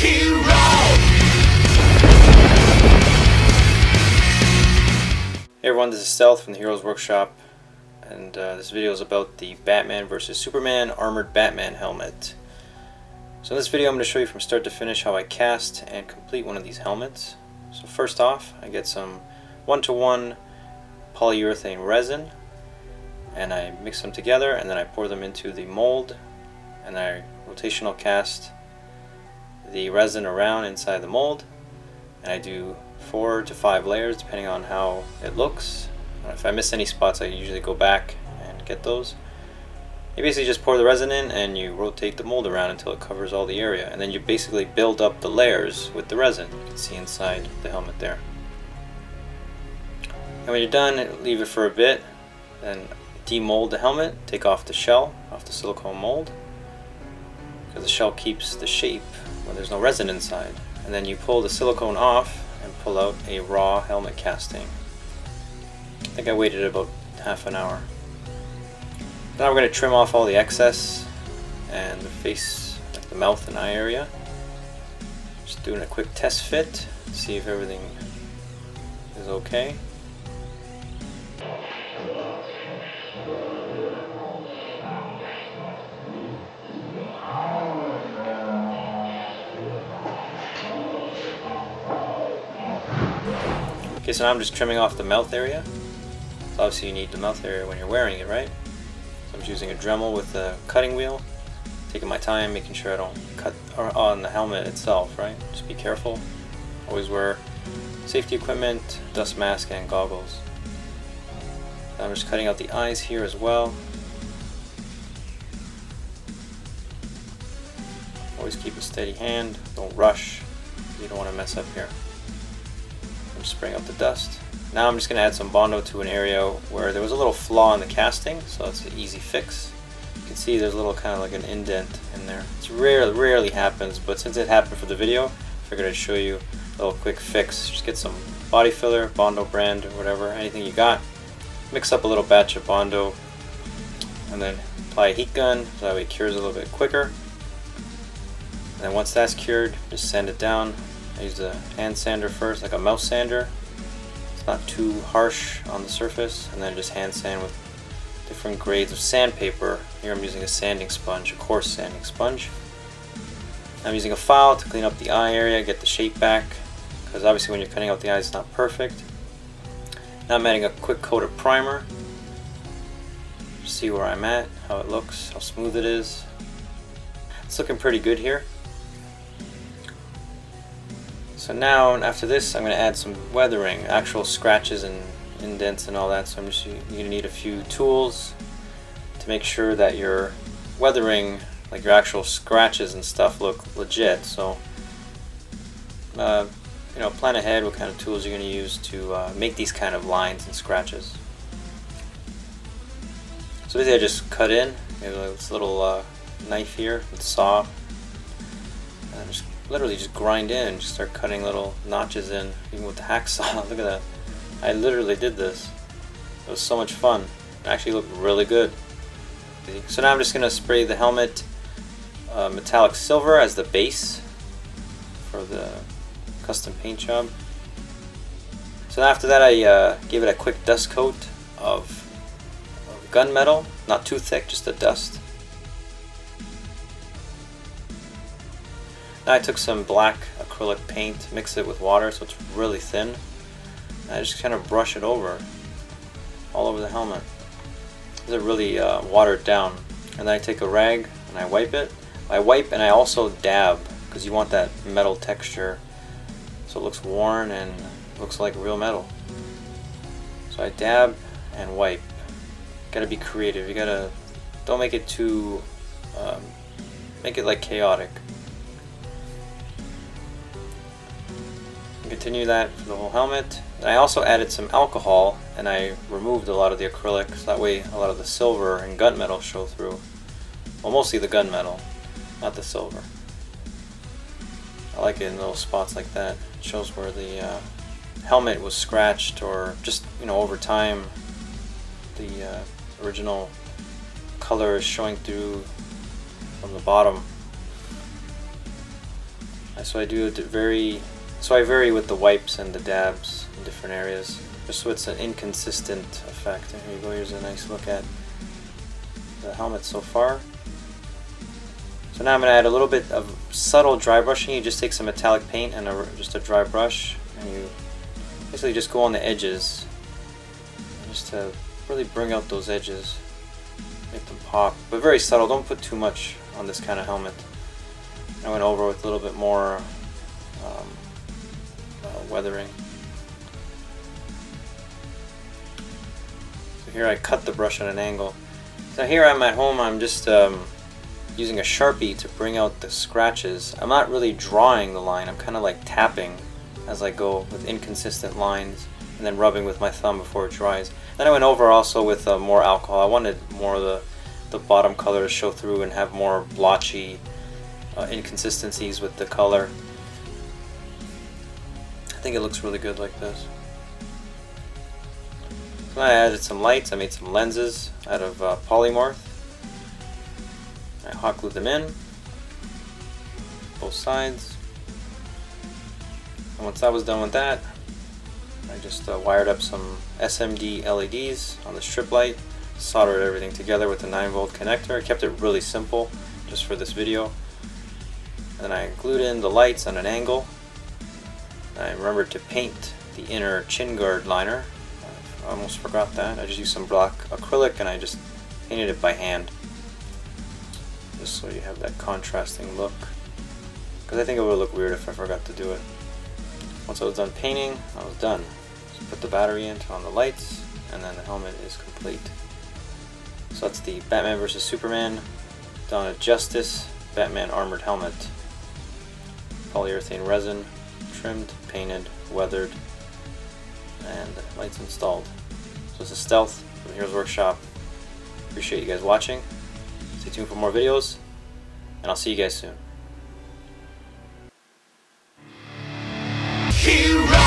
Hey everyone, this is Stealth from the Heroes Workshop, and this video is about the Batman vs Superman Armored Batman helmet. So in this video I'm going to show you from start to finish how I cast and complete one of these helmets. So first off, I get some 1-to-1 polyurethane resin, and I mix them together, and then I pour them into the mold, and I rotational cast the resin around inside the mold, and I do 4 to 5 layers depending on how it looks. If I miss any spots, I usually go back and get those. You basically just pour the resin in and you rotate the mold around until it covers all the area, and then you basically build up the layers with the resin. You can see inside the helmet there. And when you're done, leave it for a bit, then demold the helmet, take off the shell, off the silicone mold, because the shell keeps the shape when there's no resin inside. And then you pull the silicone off and pull out a raw helmet casting. I think I waited about half an hour. Now we're going to trim off all the excess and the face, like the mouth and eye area. Just doing a quick test fit, see if everything is okay. Okay, so now I'm just trimming off the mouth area. So obviously you need the mouth area when you're wearing it, right? So I'm just using a Dremel with a cutting wheel, taking my time, making sure I don't cut on the helmet itself, right? Just be careful. Always wear safety equipment, dust mask, and goggles. I'm just cutting out the eyes here as well. Always keep a steady hand, don't rush. You don't want to mess up here. I'm spraying up the dust. Now I'm just going to add some bondo to an area where there was a little flaw in the casting, so it's an easy fix. You can see there's a little kind of like an indent in there. It rarely happens, but since it happened for the video, I figured I'd show you a little quick fix. Just get some body filler, bondo brand or whatever, anything you got. Mix up a little batch of bondo, and then apply a heat gun so that way it cures a little bit quicker. And then once that's cured, just sand it down. I use a hand sander first, like a mouse sander. It's not too harsh on the surface, and then just hand sand with different grades of sandpaper. Here I'm using a sanding sponge, a coarse sanding sponge. I'm using a file to clean up the eye area, get the shape back, because obviously when you're cutting out the eyes it's not perfect. Now I'm adding a quick coat of primer. See where I'm at, how it looks, how smooth it is. It's looking pretty good here. So now, after this, I'm going to add some weathering, actual scratches and indents and all that. So you're going to need a few tools to make sure that your weathering, like your actual scratches and stuff, look legit. So, you know, plan ahead what kind of tools you're going to use to make these kind of lines and scratches. So basically, I just cut in. Maybe like this little knife here with a saw. And just literally just grind in and just start cutting little notches in, even with the hacksaw. Look at that. I literally did this. It was so much fun. It actually looked really good. So now I'm just going to spray the helmet metallic silver as the base for the custom paint job. So after that I gave it a quick dust coat of gunmetal, not too thick, just a dust. Now I took some black acrylic paint, mixed it with water so it's really thin, and I just kind of brush it over, all over the helmet. It's really watered down. And then I take a rag and I wipe it. I wipe and I also dab, because you want that metal texture so it looks worn and looks like real metal. So I dab and wipe. Gotta be creative. You gotta, don't make it too, make it like chaotic. Continue that for the whole helmet. And I also added some alcohol and I removed a lot of the acrylic so that way a lot of the silver and gunmetal show through. Well, mostly the gunmetal, not the silver. I like it in little spots like that. It shows where the helmet was scratched, or just, you know, over time the original color is showing through from the bottom. So I do it so I vary with the wipes and the dabs in different areas, just so it's an inconsistent effect. And here you go, here's a nice look at the helmet so far. So now I'm going to add a little bit of subtle dry brushing. You just take some metallic paint and just a dry brush, and you basically just go on the edges, just to really bring out those edges, make them pop, but very subtle. Don't put too much on this kind of helmet. I went over with a little bit more weathering. So here I cut the brush at an angle. So here I'm at home, I'm just using a Sharpie to bring out the scratches. I'm not really drawing the line, I'm kind of like tapping as I go with inconsistent lines and then rubbing with my thumb before it dries. Then I went over also with more alcohol. I wanted more of the bottom color to show through and have more blotchy inconsistencies with the color. I think it looks really good like this. So I added some lights. I made some lenses out of polymorph. I hot glued them in, both sides. And once I was done with that, I just wired up some SMD LEDs on the strip light, soldered everything together with a 9-volt connector. I kept it really simple just for this video. And then I glued in the lights on an angle. I remembered to paint the inner chin guard liner. I almost forgot that. I just used some black acrylic and I just painted it by hand, just so you have that contrasting look, because I think it would look weird if I forgot to do it. Once I was done painting, I was done. Just put the battery in, turn on the lights, and then the helmet is complete. So that's the Batman vs. Superman Dawn of Justice Batman Armored Helmet. Polyurethane resin, trimmed, painted, weathered, and lights installed. So it's a stealth from Heroes Workshop. Appreciate you guys watching. Stay tuned for more videos, and I'll see you guys soon. Hero!